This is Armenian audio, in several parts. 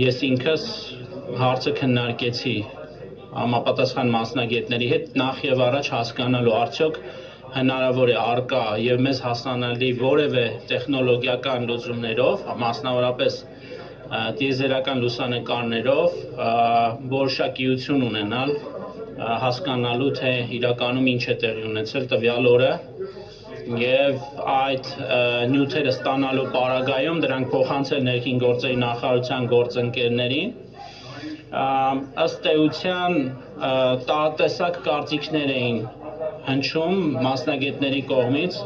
ես ինքս հարցը քննարկեցի համապատասխան մասնագետների հետ նախ եւ առաջ հասկանալու արդյոք հնարավոր է առկա եւ մեզ հասանալի որևէ տեխնոլոգիական լուծումներով, մասնավորապես տիեզերական լուսանկարներով որոշակիություն ունենալ, հասկանալու թե իրականում ինչ է տեղի ունեցել տվյալ օրը եւ այդ նյութերը ստանալու պարագայում դրանք փոխանցել ներքին գործերի նախարարության գործընկերներին ըստ էության տարատեսակ կարծիքներ էին հնչում մասնագետների կողմից,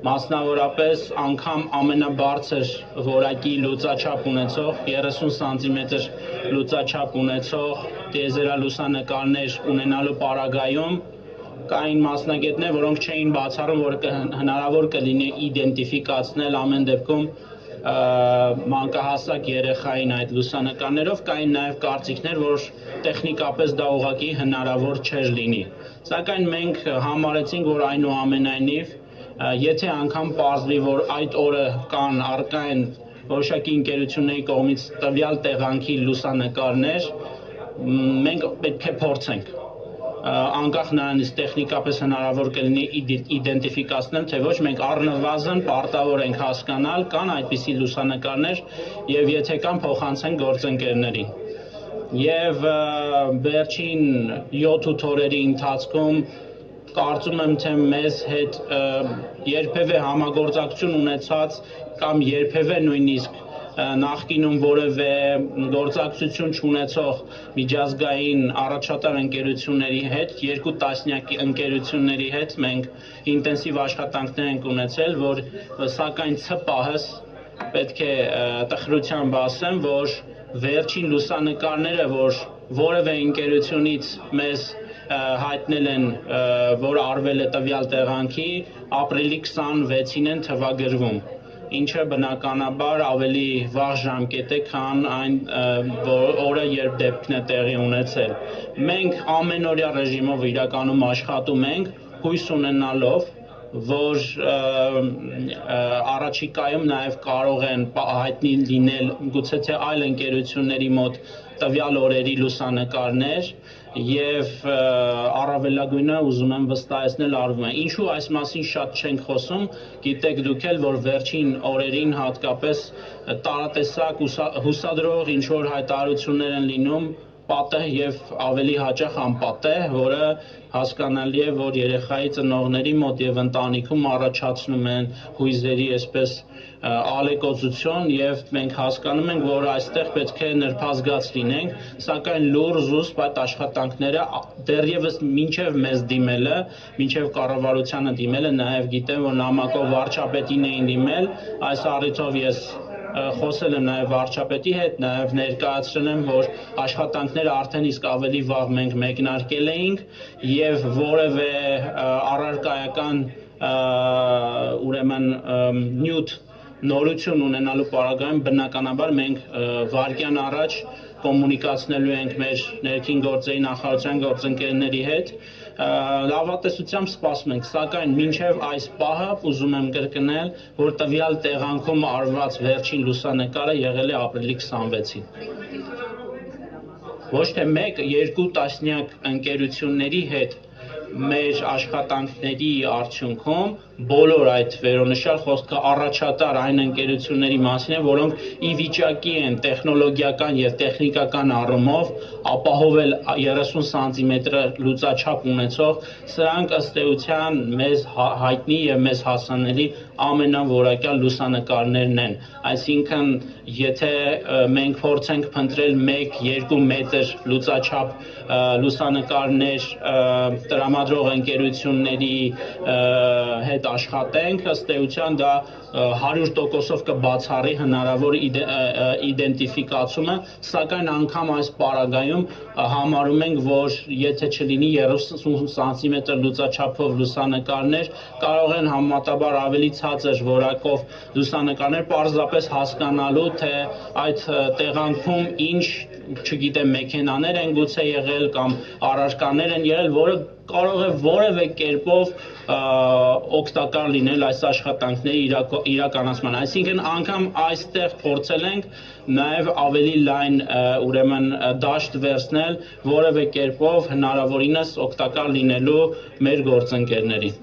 մասնավորապես անգամ ամենաբարձր որակի լուծաչափ ունեցող 30 սանտիմետր լուծաչափ ունեցող տիեզերալուսանկարներ ունենալու պարագայում կային մասնագետներ, որոնք չէին բացառում, որ հնարավոր կլինի իդենտիֆիկացնել ամեն դեպքում մանկահասակ երեխային այդ լուսանկարներով, կային նաև կարծիքներ, որ տեխնիկապես դա ուղղակի հնարավոր չէր լինի։ Սակայն մենք համարեցինք, որ այնուամենայնիվ, եթե անգամ պարզվի, որ այդ օրը կան առկա են որոշակի ընկերությունների կողմից տվյալ տեղանքի լուսանկարներ, մենք պետք է փորձենք անկախ նրանից տեխնիկապես հնարավոր կլինի իդենտիֆիկացնել, թե ոչ, մենք առնվազն պարտավոր ենք հասկանալ, կան այդպիսի լուսանկարներ եւ եթե կան փոխանցենք գործընկերներին։ Եվ վերջին 7-8 օրերի ընթացքում կարծում եմ, թե մեզ հետ երբևէ համագործակցություն ունեցած կամ երբևէ նույնիսկ նախկինում որևէ գործակցություն չունեցող միջազգային առաջատար ընկերությունների հետ, 2 տասնյակ ընկերությունների հետ մենք ինտենսիվ աշխատանքներ ենք ունեցել, որ սակայն ցպահս պետք է տխրությամբ ասեմ, որ վերջին լուսանկարները, որ որևէ ընկերությունից մեզ հայտնել են, որ արվել է տվյալ տեղանքի, ապրիլի 26-ին են թվագրվում, ինչը բնականաբար ավելի վաղ ժամկետ է, քան այն օրը, երբ դեպքն է տեղի ունեցել։ Մենք ամենօրյա ռեժիմով իրականում աշխատում ենք, հույս ունենալով, որ առաջիկայում նաև կարող են հայտնի լինել գուցե թե այլ ընկերությունների մոտ տվյալ օրերի լուսանկարներ եւ առավելագույնը ուզում եմ վստահեցնել արվում է։ Ինչու այս մասին շատ չենք խոսում, գիտեք դուք էլ, որ վերջին օրերին հատկապես տարատեսակ հուսադրող ինչ որ հայտարարություններ են լինում պատեհ եւ ավելի հաճախ անպատեհ, որը հասկանալի է, որ երեխայի ծնողների մոտ եւ ընտանիքում առաջացնում են հույզերի այսպես ալեկոծություն եւ մենք հասկանում ենք, որ այստեղ պետք է նրբազգաց լինենք, սակայն լուր զուսպ այդ աշխատանքները դեռևս մինչեւ մեզ դիմելը, մինչեւ կառավարությանը դիմելը նաեւ գիտեմ, որ նամակով վարչապետին էին դիմել, այս առիթով ես խոսել եմ նաև վարչապետի հետ, նաև ներկայացրել եմ, որ աշխատանքները արդեն իսկ ավելի վաղ մենք մեկնարկել էինք եւ որևէ առարկայական ուրեմն նյութ նորություն ունենալու պարագայում բնականաբար մենք վարկյան առաջ կոմունիկացնելու ենք մեր ներքին գործերի նախարարության գործընկերների հետ լավատեսությամբ սպասում ենք, սակայն մինչև այս պահը ուզում եմ կրկնել, որ տվյալ տեղանքում արված վերջին լուսանկարը եղել է ապրիլի 26-ին։ Ոչ թե 1-2 տասնյակ ընկերությունների հետ մեր աշխատանքների արդյունքում բոլոր այդ վերոնշյալ խոսքը առաջատար այն ընկերությունների մասին է, որոնք ի վիճակի են տեխնոլոգիական եւ տեխնիկական առումով ապահովել 30 սանտիմետր լուծաչափ ունեցող, սրանք ըստ էության մեզ հայտնի եւ մեզ հասանելի ամենավորակյալ լուսանկարներն են։ Այսինքն, եթե մենք փորձենք փնտրել 1-2 մետր լուծաչափ լուսանկարներ տրամադրող ընկերությունների հետ աշխատենք, ըստ էության դա 100%-ով կբացառի հնարավոր իդենտիֆիկացումը, սակայն անգամ այս պարագայում համարում ենք, որ եթե չլինի 30 սանտիմետր լուծաչափով լուսանկարներ, կարող են համեմատաբար ավելի ցածր որակով լուսանկարներ պարզապես հասկանալու, թե այդ տեղանքում ինչ, չգիտեմ, մեքենաներ են գուցե եղել կամ առարկաներ են եղել, որը կարող է որևէ կերպով օգտակար լինել այս աշխատանքների իրականացման։ Այսինքն անգամ այստեղ փորձել ենք նաև ավելի լայն ուրեմն դաշտ վերցնել որևէ կերպով հնարավորինս օգտակար լինելու մեր գործընկերներին։